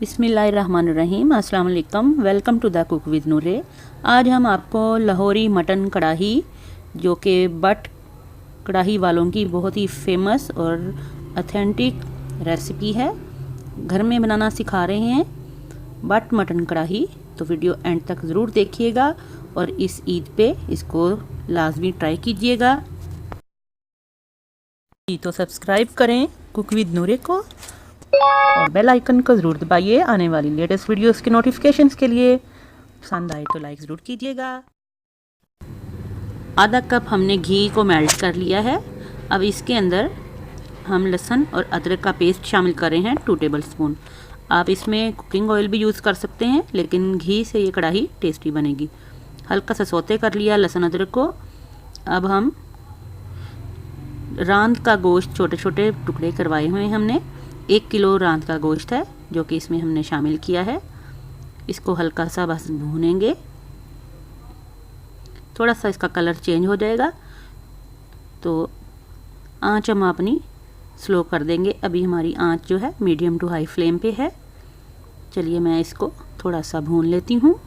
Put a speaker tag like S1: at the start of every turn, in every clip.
S1: बिस्मिल्लाहिर्रहमानिर्रहीम। अस्सलाम वालेकुम। Welcome to the cook with Noore. आज हम आपको लाहौरी मटन कढ़ाई, जो कि बट कढ़ाई वालों की बहुत ही फेमस और ऑथेंटिक रेसिपी है, घर में बनाना सिखा रहे हैं। बट मटन कढ़ाई, तो वीडियो एंड तक ज़रूर देखिएगा और इस ईद पे इसको लाजमी ट्राई कीजिएगा। तो सब्सक्राइब करें कुक विद नूरे को और बेल आइकन को ज़रूर दबाइए आने वाली लेटेस्ट वीडियोस के नोटिफिकेशंस के लिए। पसंद आए तो लाइक ज़रूर कीजिएगा। आधा कप हमने घी को मेल्ट कर लिया है। अब इसके अंदर हम लहसुन और अदरक का पेस्ट शामिल कर रहे हैं 2 टेबल स्पून। आप इसमें कुकिंग ऑयल भी यूज़ कर सकते हैं, लेकिन घी से ये कढ़ाई टेस्टी बनेगी। हल्का सा सौते कर लिया लहसुन अदरक को। अब हम रांद का गोश्त छोटे छोटे टुकड़े करवाए हुए हैं हमने। 1 किलो रांद का गोश्त है जो कि इसमें हमने शामिल किया है। इसको हल्का सा बस भूनेंगे, थोड़ा सा इसका कलर चेंज हो जाएगा तो आंच हम अपनी स्लो कर देंगे। अभी हमारी आंच जो है मीडियम टू हाई फ्लेम पे है। चलिए मैं इसको थोड़ा सा भून लेती हूँ,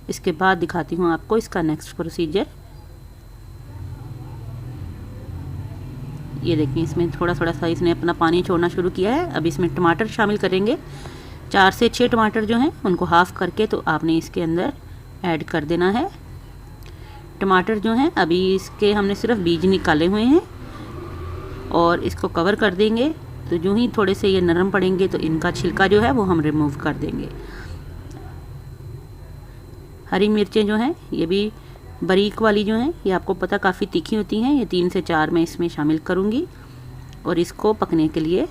S1: इसके बाद दिखाती हूँ आपको इसका नेक्स्ट प्रोसीजर। ये देखिए, इसमें थोड़ा थोड़ा सा इसने अपना पानी छोड़ना शुरू किया है। अब इसमें टमाटर शामिल करेंगे। 4 से 6 टमाटर जो हैं उनको हाफ़ करके तो आपने इसके अंदर ऐड कर देना है। टमाटर जो हैं अभी इसके हमने सिर्फ बीज निकाले हुए हैं और इसको कवर कर देंगे। तो जो ही थोड़े से ये नरम पड़ेंगे तो इनका छिलका जो है वो हम रिमूव कर देंगे। हरी मिर्चें जो हैं ये भी बारीक वाली जो हैं, ये आपको पता काफ़ी तीखी होती हैं। ये 3 से 4 मैं इसमें शामिल करूँगी और इसको पकने के लिए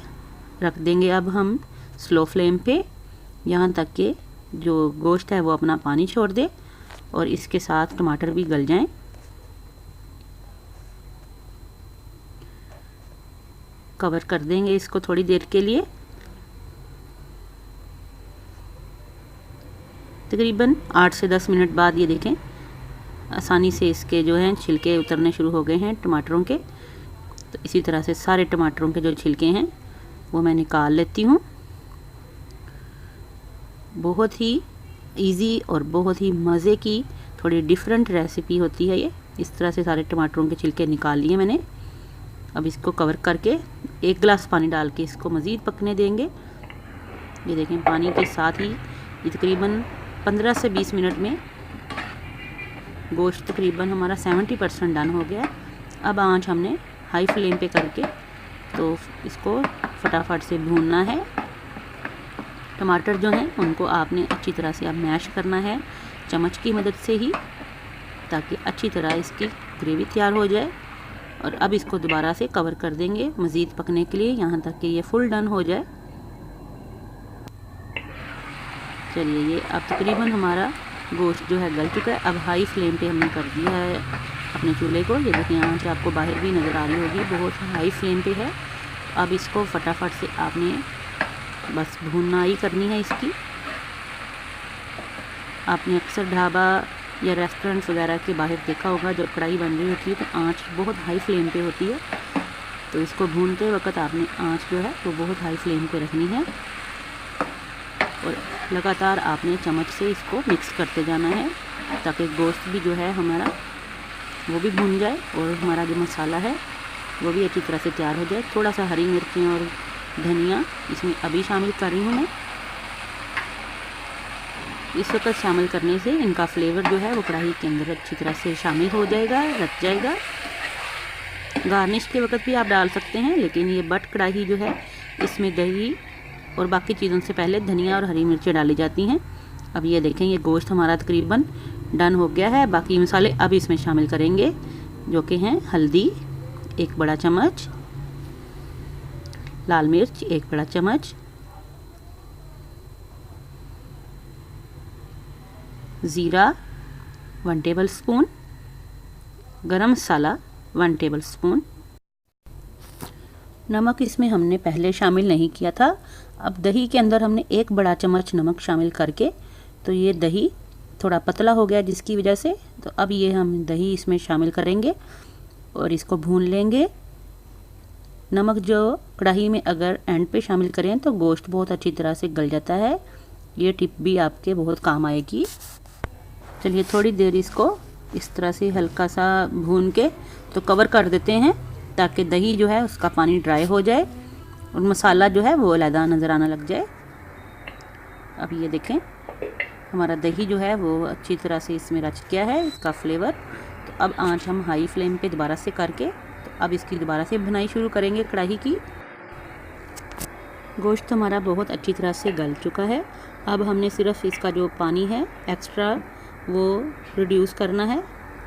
S1: रख देंगे अब हम स्लो फ्लेम पे, यहाँ तक कि जो गोश्त है वो अपना पानी छोड़ दे और इसके साथ टमाटर भी गल जाएं। कवर कर देंगे इसको थोड़ी देर के लिए। तकरीबन 8 से 10 मिनट बाद ये देखें आसानी से इसके जो हैं छिलके उतरने शुरू हो गए हैं टमाटरों के। तो इसी तरह से सारे टमाटरों के जो छिलके हैं वो मैं निकाल लेती हूँ। बहुत ही इजी और बहुत ही मज़े की थोड़ी डिफरेंट रेसिपी होती है ये। इस तरह से सारे टमाटरों के छिलके निकाल लिए मैंने। अब इसको कवर करके 1 गिलास पानी डाल के इसको मज़ीद पकने देंगे। ये देखें, पानी के साथ ही ये तकरीबन 15 से 20 मिनट में गोश्त तकरीबन हमारा 70% डन हो गया। अब आंच हमने हाई फ्लेम पे करके तो इसको फटाफट से भूनना है। टमाटर जो हैं उनको आपने अच्छी तरह से अब मैश करना है चम्मच की मदद से ही, ताकि अच्छी तरह इसकी ग्रेवी तैयार हो जाए। और अब इसको दोबारा से कवर कर देंगे मज़ीद पकने के लिए, यहाँ तक कि ये फुल डन हो जाए। चलिए, ये अब तकरीबन हमारा गोश्त जो है गल चुका है। अब हाई फ्लेम पे हमने कर दिया है अपने चूल्हे को। ये देखिए, यहाँ से आपको बाहर भी नज़र आ रही होगी, बहुत हाई फ्लेम पे है। अब इसको फटाफट से आपने बस भूनना ही करनी है इसकी। आपने अक्सर ढाबा या रेस्टोरेंट वगैरह के बाहर देखा होगा, जब कढ़ाई बन रही होती है तो आंच बहुत हाई फ्लेम पे होती है। तो इसको भूनते वक्त आपने आंच जो है वो बहुत हाई फ्लेम पे रखनी है और लगातार आपने चम्मच से इसको मिक्स करते जाना है, ताकि गोश्त भी जो है हमारा वो भी भून जाए और हमारा जो मसाला है वो भी अच्छी तरह से तैयार हो जाए। थोड़ा सा हरी मिर्चें और धनिया इसमें अभी शामिल कर रही हूँ मैं। इस वक्त शामिल करने से इनका फ्लेवर जो है वो कढ़ाई के अंदर अच्छी तरह से शामिल हो जाएगा, रच जाएगा। गार्निश के वक्त भी आप डाल सकते हैं, लेकिन ये बट कढ़ाई जो है इसमें दही और बाकी चीज़ों से पहले धनिया और हरी मिर्चें डाली जाती हैं। अब ये देखें, ये गोश्त हमारा तकरीबन डन हो गया है। बाकी मसाले अब इसमें शामिल करेंगे, जो कि हैं हल्दी 1 बड़ा चम्मच, लाल मिर्च 1 बड़ा चम्मच, ज़ीरा 1 टेबल स्पून, गरम मसाला 1 टेबल स्पून। नमक इसमें हमने पहले शामिल नहीं किया था। अब दही के अंदर हमने 1 बड़ा चम्मच नमक शामिल करके तो ये दही थोड़ा पतला हो गया, जिसकी वजह से तो अब ये हम दही इसमें शामिल करेंगे और इसको भून लेंगे। नमक जो कढ़ाई में अगर एंड पे शामिल करें तो गोश्त बहुत अच्छी तरह से गल जाता है ये टिप भी आपके बहुत काम आएगी। चलिए थोड़ी देर इसको इस तरह से हल्का सा भून के तो कवर कर देते हैं, ताकि दही जो है उसका पानी ड्राई हो जाए और मसाला जो है वो अलहदा नज़र आना लग जाए। अब ये देखें हमारा दही जो है वो अच्छी तरह से इसमें रच गया है, इसका फ्लेवर। तो अब आंच हम हाई फ्लेम पे दोबारा से करके तो अब इसकी दोबारा से भुनाई शुरू करेंगे कढ़ाई की। गोश्त हमारा बहुत अच्छी तरह से गल चुका है। अब हमने सिर्फ इसका जो पानी है एक्स्ट्रा वो रिड्यूस करना है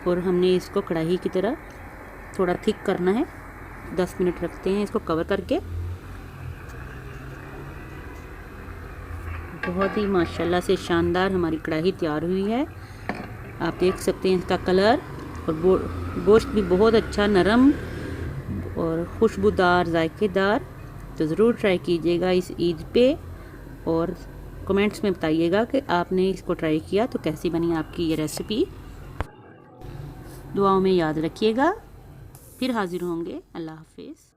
S1: और हमने इसको कढ़ाई की तरह थोड़ा थिक करना है। 10 मिनट रखते हैं इसको कवर करके। बहुत ही माशाल्लाह से शानदार हमारी कढ़ाई तैयार हुई है। आप देख सकते हैं इसका कलर, और गोश्त भी बहुत अच्छा नरम और खुशबूदार जायकेदार। तो ज़रूर ट्राई कीजिएगा इस ईद पे और कमेंट्स में बताइएगा कि आपने इसको ट्राई किया तो कैसी बनी आपकी ये रेसिपी। दुआओं में याद रखिएगा। फिर हाज़िर होंगे। अल्लाह हाफिज़।